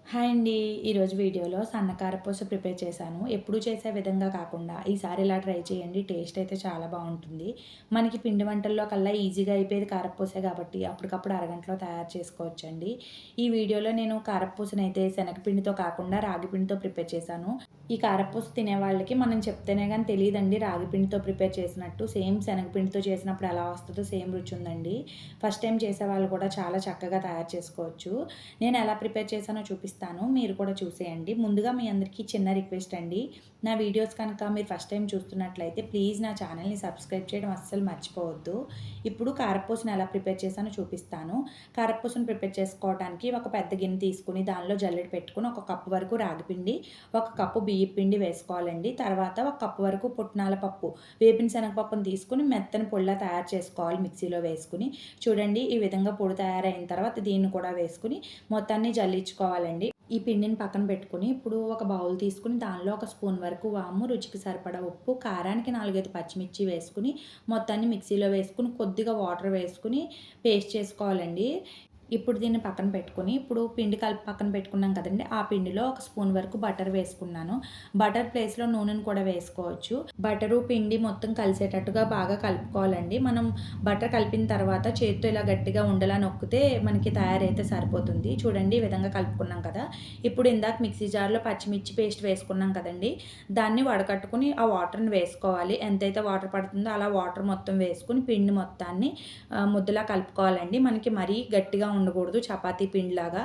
Hi అండి. ఈరోజు వీడియోలో సన్న కారపూస ప్రిపేర్ చేశాను. ఎప్పుడూ చేసే విధంగా కాకుండా ఈసారి ఇలా ట్రై చేయండి. టేస్ట్ అయితే చాలా బావుంటుంది. మనకి పిండి వంటల్లో కల్లా ఈజీగా అయిపోయేది కారపూసే కాబట్టి అప్పటికప్పుడు అరగంటలో తయారు చేసుకోవచ్చండి. ఈ వీడియోలో నేను కారపూసనైతే శనగపిండితో కాకుండా రాగి పిండితో ప్రిపేర్ చేశాను. ఈ కారపూస తినేవాళ్ళకి మనం చెప్తేనే గాని తెలీదండి రాగి పిండితో ప్రిపేర్ చేసినట్టు. సేమ్ శనగపిండితో చేసినప్పుడు ఎలా వస్తదో సేమ్ రుచి ఉందండి. ఫస్ట్ టైం చేసేవాళ్ళు కూడా చాలా చక్కగా తయారు చేసుకోవచ్చు. నేను ఎలా ప్రిపేర్ చేశానో చూపిస్తాను. మీరు కూడా చూసేయండి. ముందుగా మీ అందరికీ చిన్న రిక్వెస్ట్ అండి. నా వీడియోస్ కనుక మీరు ఫస్ట్ టైం చూస్తున్నట్లయితే ప్లీజ్ నా ఛానల్‌ని సబ్స్క్రైబ్ చేయడం అస్సలు మర్చిపోవద్దు. ఇప్పుడు కారపూసను ఎలా ప్రిపేర్ చేశానో చూపిస్తాను. కారపూసను ప్రిపేర్ చేసుకోవడానికి ఒక పెద్ద గిన్నె తీసుకొని దానిలో జల్లెడ పెట్టుకొని ఒక కప్పు వరకు రాగిపిండి, ఒక కప్పు బియ్యపు పిండి వేసుకోవాలండి. తర్వాత ఒక కప్పు వరకు పుట్నాల పప్పు, వేపిన శనగపప్పును తీసుకొని మెత్తని పొడిలా తయారు చేసుకోవాలి మిక్సీలో వేసుకొని. చూడండి ఈ విధంగా పొడి తయారైన తర్వాత దీన్ని కూడా వేసుకొని మొత్తాన్ని జల్లించుకోవాలండి. ఈ పిండిని పక్కన పెట్టుకొని ఇప్పుడు ఒక బౌల్ తీసుకొని దానిలో ఒక స్పూన్ వరకు వాము, రుచికి సరిపడా ఉప్పు, కారానికి 4, 5 పచ్చిమిర్చి వేసుకొని మొత్తాన్ని మిక్సీలో వేసుకొని కొద్దిగా వాటర్ వేసుకొని పేస్ట్ చేసుకోవాలండి. ఇప్పుడు దీన్ని పక్కన పెట్టుకొని ఇప్పుడు పిండి కలిపి పక్కన పెట్టుకున్నాం కదండీ! ఆ పిండిలో ఒక స్పూన్ వరకు బటర్ వేసుకున్నాను. బటర్ ప్లేస్‌లో నూనెను కూడా వేసుకోవచ్చు. బటరు, పిండి మొత్తం కలిసేటట్టుగా బాగా కలుపుకోవాలండి. మనం బటర్ కలిపిన తర్వాత చేత్తో ఇలా గట్టిగా ఉండలా నొక్కితే మనకి తయారైతే సరిపోతుంది. చూడండి ఈ విధంగా కలుపుకున్నాం కదా! ఇప్పుడు ఇందాక మిక్సీ జార్‌లో పచ్చిమిర్చి పేస్ట్ వేసుకున్నాం కదండీ! దాన్ని వడకట్టుకొని ఆ వాటర్‌ని వేసుకోవాలి. ఎంతైతే వాటర్ పడుతుందో అలా వాటర్ మొత్తం వేసుకొని పిండి మొత్తాన్ని ముద్దలా కలుపుకోవాలండి. మనకి మరీ గట్టిగా ఉండకూడదు చపాతీ పిండిలాగా.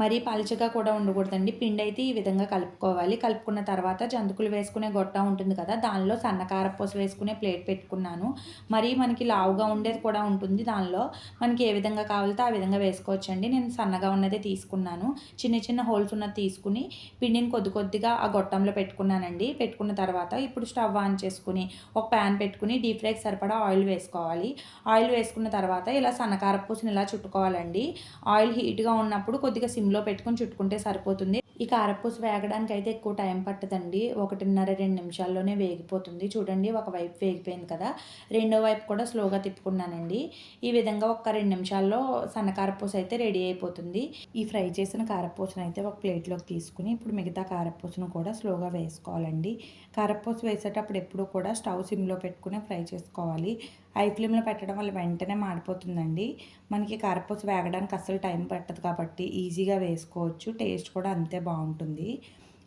మరీ పలచగా కూడా ఉండకూడదండి. పిండి అయితే ఈ విధంగా కలుపుకోవాలి. కలుపుకున్న తర్వాత జంతికలు వేసుకునే గొట్టం ఉంటుంది కదా! దానిలో సన్న కారపూస వేసుకునే ప్లేట్ పెట్టుకున్నాను. మరీ మనకి లావుగా ఉండేది కూడా ఉంటుంది దానిలో. మనకి ఏ విధంగా కావాలితే ఆ విధంగా వేసుకోవచ్చండి. నేను సన్నగా ఉన్నదే తీసుకున్నాను. చిన్న చిన్న హోల్స్ ఉన్నది తీసుకుని పిండిని కొద్ది కొద్దిగా ఆ గొట్టంలో పెట్టుకున్నానండి. పెట్టుకున్న తర్వాత ఇప్పుడు స్టవ్ ఆన్ చేసుకొని ఒక ప్యాన్ పెట్టుకుని డీప్ ఫ్రైకి సరిపడా ఆయిల్ వేసుకోవాలి. ఆయిల్ వేసుకున్న తర్వాత ఇలా సన్న కారపూసని ఇలా చుట్టుకోవాలండి. ఆయిల్ హీట్‌గా ఉన్నప్పుడు కొద్దిగా సిమ్‌లో పెట్టుకొని చుట్టుకుంటే సరిపోతుంది. ఈ కారపూస వేగడానికైతే ఎక్కువ టైం పట్టదండి. 1:30, 2 నిమిషాల్లోనే వేగిపోతుంది. చూడండి ఒక వైపు వేగిపోయింది కదా! రెండో వైపు కూడా స్లోగా తిప్పుకున్నానండి. ఈ విధంగా ఒక 2 నిమిషాల్లో సన్న కారపూస అయితే రెడీ అయిపోతుంది. ఈ ఫ్రై చేసిన కారపూసనైతే ఒక ప్లేట్‌లోకి తీసుకొని ఇప్పుడు మిగతా కారపూసను కూడా స్లోగా వేసుకోవాలండి. కారపూస వేసేటప్పుడు ఎప్పుడూ కూడా స్టవ్ సిమ్‌లో పెట్టుకుని ఫ్రై చేసుకోవాలి. హై ఫ్లేమ్‌లో పెట్టడం వల్ల వెంటనే మాడిపోతుందండి. మనకి కారపూస వేగడానికి అస్సలు టైం పట్టదు కాబట్టి ఈజీగా వేసుకోవచ్చు. టేస్ట్ కూడా అంతే బావుంటుంది.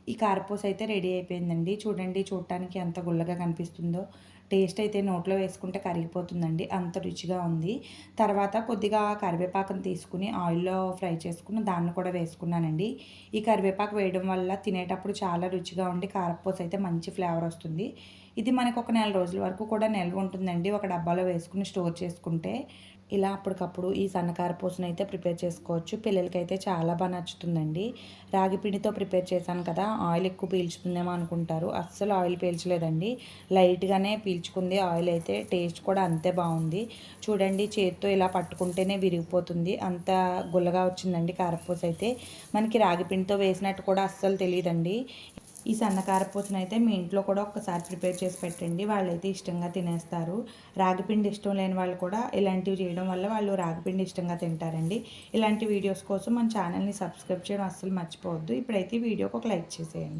ఈ కారపూస అయితే రెడీ అయిపోయిందండి. చూడండి చూడటానికి ఎంత గుల్లగా కనిపిస్తుందో. టేస్ట్ అయితే నోట్లో వేసుకుంటే కరిగిపోతుందండి. అంత రుచిగా ఉంది. తర్వాత కొద్దిగా కరివేపాకుని తీసుకుని ఆయిల్‌లో ఫ్రై చేసుకుని దాన్ని కూడా వేసుకున్నానండి. ఈ కరివేపాకు వేయడం వల్ల తినేటప్పుడు చాలా రుచిగా ఉండి కారపూస అయితే మంచి ఫ్లేవర్ వస్తుంది. ఇది మనకు ఒక నెల రోజుల వరకు కూడా నిల్వ ఉంటుందండి. ఒక డబ్బాలో వేసుకొని స్టోర్ చేసుకుంటే. ఇలా అప్పటికప్పుడు ఈ సన్న కారపూసనైతే ప్రిపేర్ చేసుకోవచ్చు. పిల్లలకైతే చాలా నచ్చుతుందండి. రాగి పిండితో ప్రిపేర్ చేశాను కదా! ఆయిల్ ఎక్కువ పీల్చుతుందేమో అనుకుంటారు. అస్సలు ఆయిల్ పీల్చలేదండి. లైట్‌గానే పీల్చుకుంది ఆయిల్ అయితే. టేస్ట్ కూడా అంతే బావుంది. చూడండి చేత్తో ఇలా పట్టుకుంటేనే విరిగిపోతుంది. అంత గుల్లగా వచ్చిందండి కారపూస అయితే. మనకి రాగి పిండితో వేసినట్టు కూడా అస్సలు తెలీదండి. ఈ సన్న కారపూసనైతే మీ ఇంట్లో కూడా ఒక్కసారి ప్రిపేర్ చేసి పెట్టండి. వాళ్ళైతే ఇష్టంగా తినేస్తారు. రాగిపిండి ఇష్టం లేని వాళ్ళు కూడా ఇలాంటివి చేయడం వల్ల వాళ్ళు రాగిపిండి ఇష్టంగా తింటారండి. ఇలాంటి వీడియోస్ కోసం మన ఛానల్‌ని సబ్స్క్రైబ్ చేయడం అస్సలు మర్చిపోవద్దు. ఇప్పుడైతే ఈ వీడియోకి ఒక లైక్ చేసేయండి.